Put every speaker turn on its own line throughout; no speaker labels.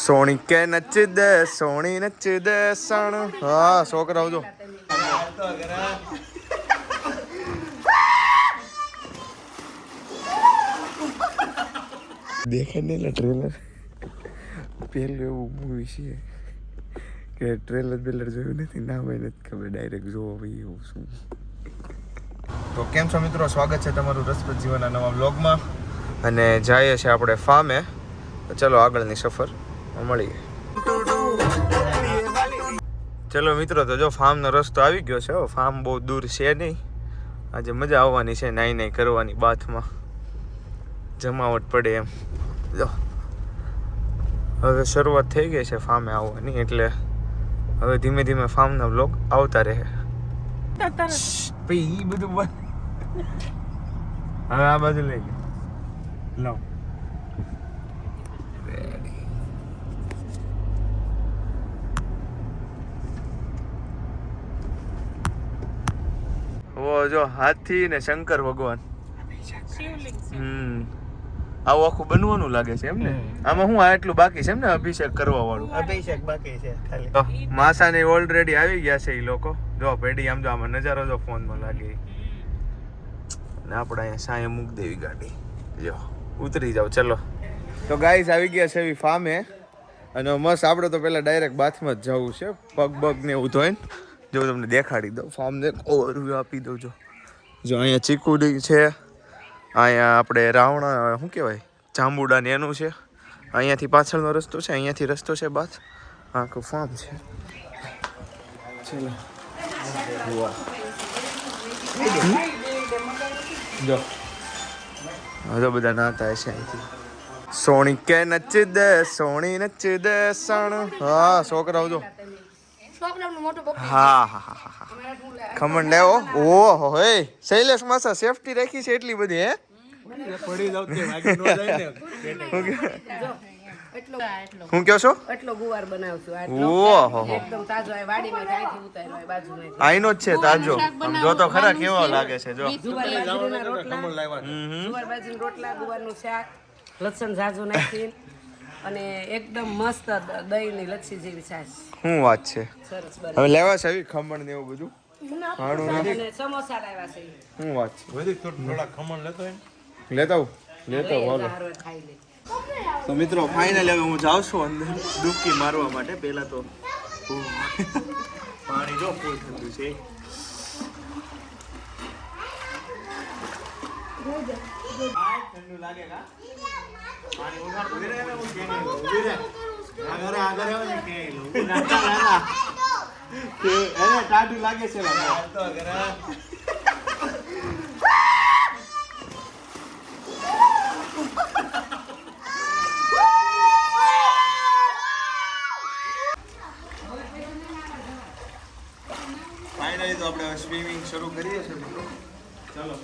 સોણી કે નચ દે સોણી નચ દે સણ. હા છોકરાઓ જો દેખાય ને ટ્રેલર પેલું એવું મૂવી છે કે ટ્રેલર જોયું નથી, ના હોય નથી ખબર, ડાયરેક્ટ જોવો ભાઈ એવું શું. તો કેમ છો મિત્રો, સ્વાગત છે તમારું રસપ્રદ જીવનના નવા વ્લોગમાં. અને જઈએ છીએ આપણે ફાર્મે, તો ચલો આગળની સફર મળીએ. ચલો મિત્રો, તો જો ફાર્મનો રસ્તો આવી ગયો છે. ફાર્મ બહુ દૂર છે નહીં. આજે મજા આવવાની છે, નાઈ નાઈ કરવાની, બાથમાં જમાવટ પડે એમ. જો હવે શરૂઆત થઈ ગઈ છે ફાર્મે આવવાની, એટલે હવે ધીમે ધીમે ફાર્મના વ્લોગ આવતા રહે. ઈ બધું હવે આ બાજુ લઈ ગયો. જો હાથી ને શંકર ભગવાન. આવું આખું બનવાનું લાગે છે એમ ને. આમાં હું આ એટલું બાકી છે એમ ને, અભિષેક કરવા વાળું.
અભિષેક બાકી છે ખાલી.
માસાને ઓલરેડી આવી ગયા છે એ લોકો. જો પેઢી આમ જો આમાં નજારો જો ફોનમાં લાગે. અને આપણે અહીંયા સાંયે મૂક દેવી ગાડી. જો ઉતરી જાવ ચલો. તો ગાઈસ આવી ગયા છે એવી ફાર્મે. અને મસ્ત આપણે તો પેલા ડાયરેક્ટ બાથમાં જ જવું છે, પગ બગ ને એવું ધોઈને. જો તમને દેખાડી દઉં ફાર્મને, ઓવરવ્યુ આપી દઉં. જો અહીંયા ચીકુડી છે, અહીંયા આપણે રાવણા શું કહેવાય જાંબુડા ને એનું છે. અહીંયાથી પાછળનો રસ્તો છે, અહીંયાથી રસ્તો છે બાથ. આખું ફાર્મ છે. ચલો જો હવે બધા નાતા હશે અહીંથી. સોણી કે નચ દે સોણી નચ દે સણ. હા છોકરાઓ જો. હા હા હા હા ખમણ લેવો. ઓહો હે શૈલેષ માસા સેફટી રાખી છે એટલી બધી હે.
પડી જાવ તે વાગી ન જાય ને.
હું કહો છો?
એટલો ગુવાર બનાવશું.
ઓહો
એકદમ તાજો આ વાડીમાં ત્યાંથી ઉતાર્યો આ બાજુમાં.
આઈનો જ છે તાજો. આમ જો તો ખરા કેવો લાગે છે. જો
જુવાર બાજરીના રોટલા, જુવાર બાજરીના રોટલા, ગુવારનું શાક, લસણ ઝાઝું નાખીને અને એકદમ મસ્ત દહીંની લચ્છી જેવી છાશ.
શું વાત છે.
સરસ બને.
હવે લેવા છે આવી ખમણ ને એવું બધું.
અને સમોસા લાવ્યા છે.
શું વાત છે.
વધી થોડા ખમણ લેતો એમ
લેતા હાલો.
હારો ખાઈ લે.
તો મિત્રો ફાઇનલ હવે હું જાઉં છું અંદર ડૂબકી મારવા માટે. પહેલા તો પાણી જો ફૂલ ઠંડુ છે. ઠંડુ લાગે કા પાણી ઉઠાડતો રે ને હું કે નહીં ઉભી રે આગળ આવે ને કે ના કે એને ટાઢું લાગે છે લાગે તો ઘરે. ફાઇનલી તો આપણે સ્વિમિંગ શરૂ કરીએ છીએ મિત્રો. ચાલો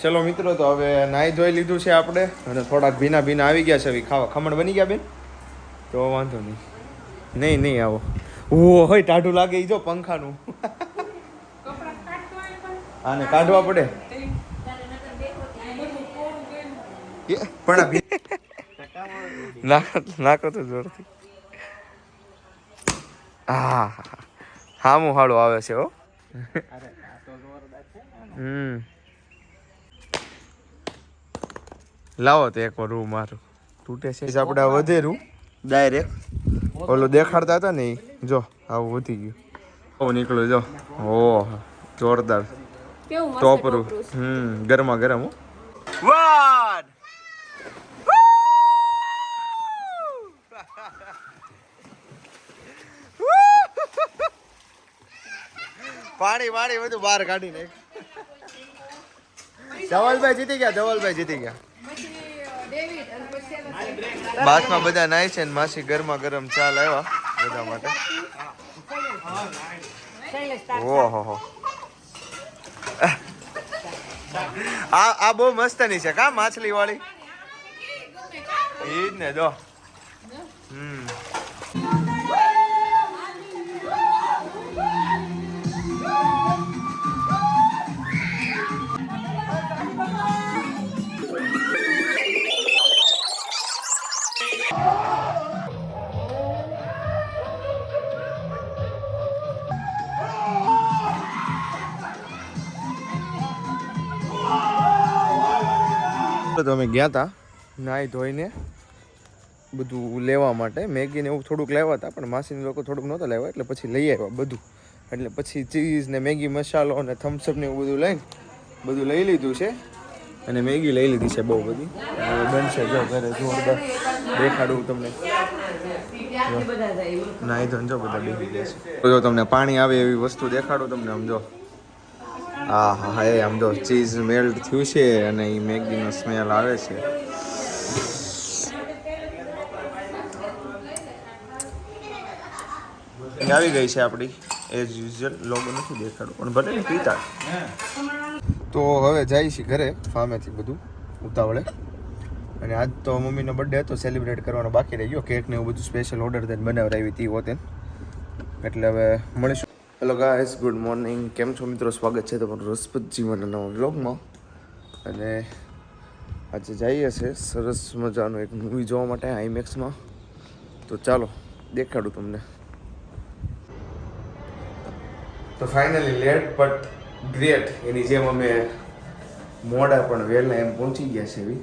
ચલો મિત્રો, તો હવે નાઈ ધોઈ લીધું છે આપણે અને થોડાક ભીના ભીના આવી ગયા છે. ખાવા ખમણ બની ગયા બેન? તો વાંધો નહીં આવો. ઓહો હોય ટાઢું લાગે ઈ જો પંખાનું. આને કાઢવા પડે પણ નાખો તો જોરથી. હા હામું હાળો આવે છે હો. લાવો તો એક વાર રૂ મારું તૂટે છે. આપણે વધેરું ડાયરેક્ટ ઓલો દેખાડતા હતા ને જો આવું વધી ગયું. આવું નીકળ્યું જો. ઓહ જોરદાર ટોપરું. ગરમા ગરમ. વાહ પાણી બધું બહાર કાઢી નાખ. ધવલભાઈ જીતી ગયા. બાથમાં બધા નાય છે ને માસી ગરમા ગરમ ચા લાવ્યા બધા માટે. ઓહો આ બહુ મસ્તની છે કા માછલી વાળી ઈ જ ને જો તો અમે ગયા હતા નાહી ધોઈને બધું લેવા માટે મેગી ને એવું થોડુંક લેવા હતા પણ માસીને લોકો થોડુંક નહોતા લેવા એટલે પછી લઈ આવ્યા બધું એટલે પછી ચીઝ ને મેગી મસાલો અને થમ્સઅપ ને એવું બધું લઈને બધું લઈ લીધું છે અને મેગી લઈ લીધી છે બહુ બધી હવે બનશે જો ઘરે જોરદાર દેખાડું તમને નાહી ધોઈને જો બધા બેસી ગયા છે જો તમને પાણી આવે એવી વસ્તુ દેખાડું તમને આમ જો હા હા હા એ આમ જો ચીઝ મેલ્ટ થયું છે અને એ મેગીનો સ્મેલ આવે છે આવી ગઈ છે આપણી એઝ યુઝ્યુઅલ લોગો નથી દેખાડો પણ ભલે ને પીતા તો હવે જાય છે ઘરે ફામેથી બધું ઉતાવળે અને આજ તો મમ્મીનો બર્થડે હતો સેલિબ્રેટ કરવાનો બાકી રહી ગયો કેક ને એવું બધું સ્પેશિયલ ઓર્ડર થઈને બનાવડાવી હતી હોતે એટલે હવે મળીશું હેલો ગાઈસ ગુડ મોર્નિંગ કેમ છો મિત્રો સ્વાગત છે તમારું રસપ્રદ જીવનના નવા વ્લોગમાં અને આજે જઈએ છે સરસ મજાનું એક મૂવી જોવા માટે આઈમેક્સમાં તો ચાલો દેખાડું તમને તો ફાઇનલી લેટ બટ ગ્રેટ એની જેમ અમે મોડા પણ વહેલા એમ પહોંચી ગયા છે એવી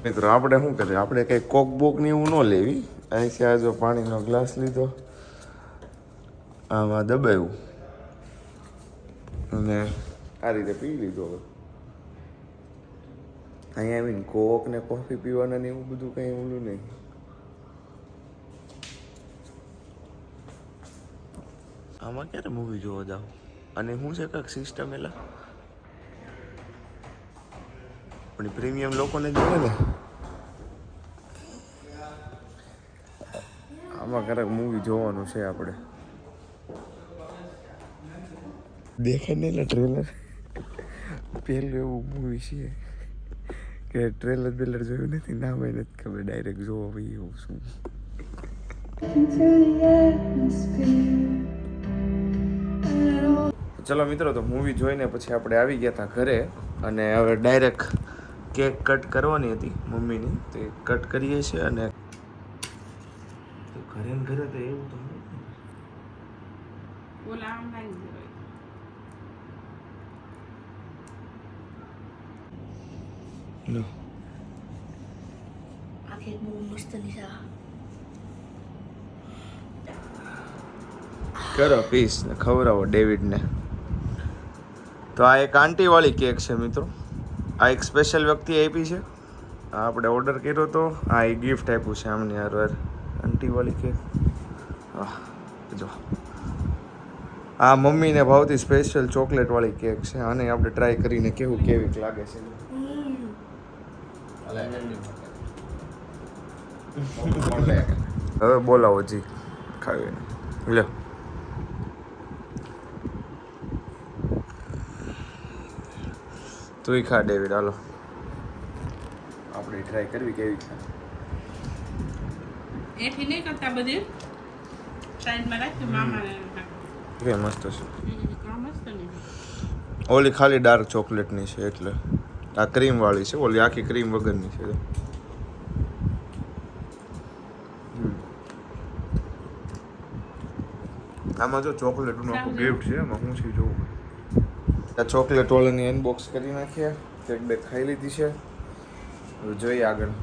મિત્રો આપણે શું કરીએ આપણે કંઈ કોક બોક ને એવું ન લેવી અહીંથી આ જો પાણીનો ગ્લાસ લીધો આમાં દબાવ્યું અને આ રીતે પી લીધો હવે અહીંયા આવીને કોક ને કોફી પીવાના ને એવું બધું કંઈ ઓલું નહીં આમાં ક્યારે મૂવી જોવા જાવ અને શું છે કાંઈક સિસ્ટમ એલા પણ પ્રીમિયમ લોકોને જોવે ને આમાં ક્યારેક મૂવી જોવાનું છે આપણે દેખાય ને એટલે ટ્રેલર પેલું એવું મૂવી છે કે ટ્રેલર બેલર જોયું નથી ના હોય નથી ખબર ડાયરેક્ટ જોવા ભાઈ એવું શું ચલો મિત્રો તો મૂવી જોઈને પછી આપણે આવી ગયા હતા ઘરે અને હવે ડાયરેક્ટ કેક કટ કરવાની હતી મમ્મીની તો એ કટ કરીએ છીએ અને ઘરે ને ઘરે તો એવું તો કરો પીસ ને ખવડાવો ડેવિડને તો આ એક આંટી વાળી કેક છે મિત્રો આ એક સ્પેશિયલ વ્યક્તિ આપી છે આ આપણે ઓર્ડર કર્યો તો આ એ ગિફ્ટ આપ્યું છે આમની હારવાર આંટી વાળી કેક જો આ મમ્મીને ભાવતી સ્પેશિયલ ચોકલેટ વાળી કેક છે આને આપણે ટ્રાય કરીને કેવું કેવીક લાગે છે હવે બોલાવો જી ખાવી લ્યો તું ખા ડેવિડ હાલો આપણે ટ્રાય કરવી કેવી છે
એથી નહીં કરતા બધી સાઈડમાં રાખી મામાને
કે મસ્ત છે
મસ્ત નહીં
ઓલી ખાલી ડાર્ક ચોકલેટની છે એટલે આ ક્રીમ વાળી છે ઓલી આખી ક્રીમ વગરની છે આમાં જો ચોકલેટનું આખું ગિફ્ટ છે એમાં હું છે જોવું આ ચોકલેટ વાળાની અનબોક્સ કરી નાખીએ કેક બેક ખાઈ લીધી છે હવે જોઈએ આગળ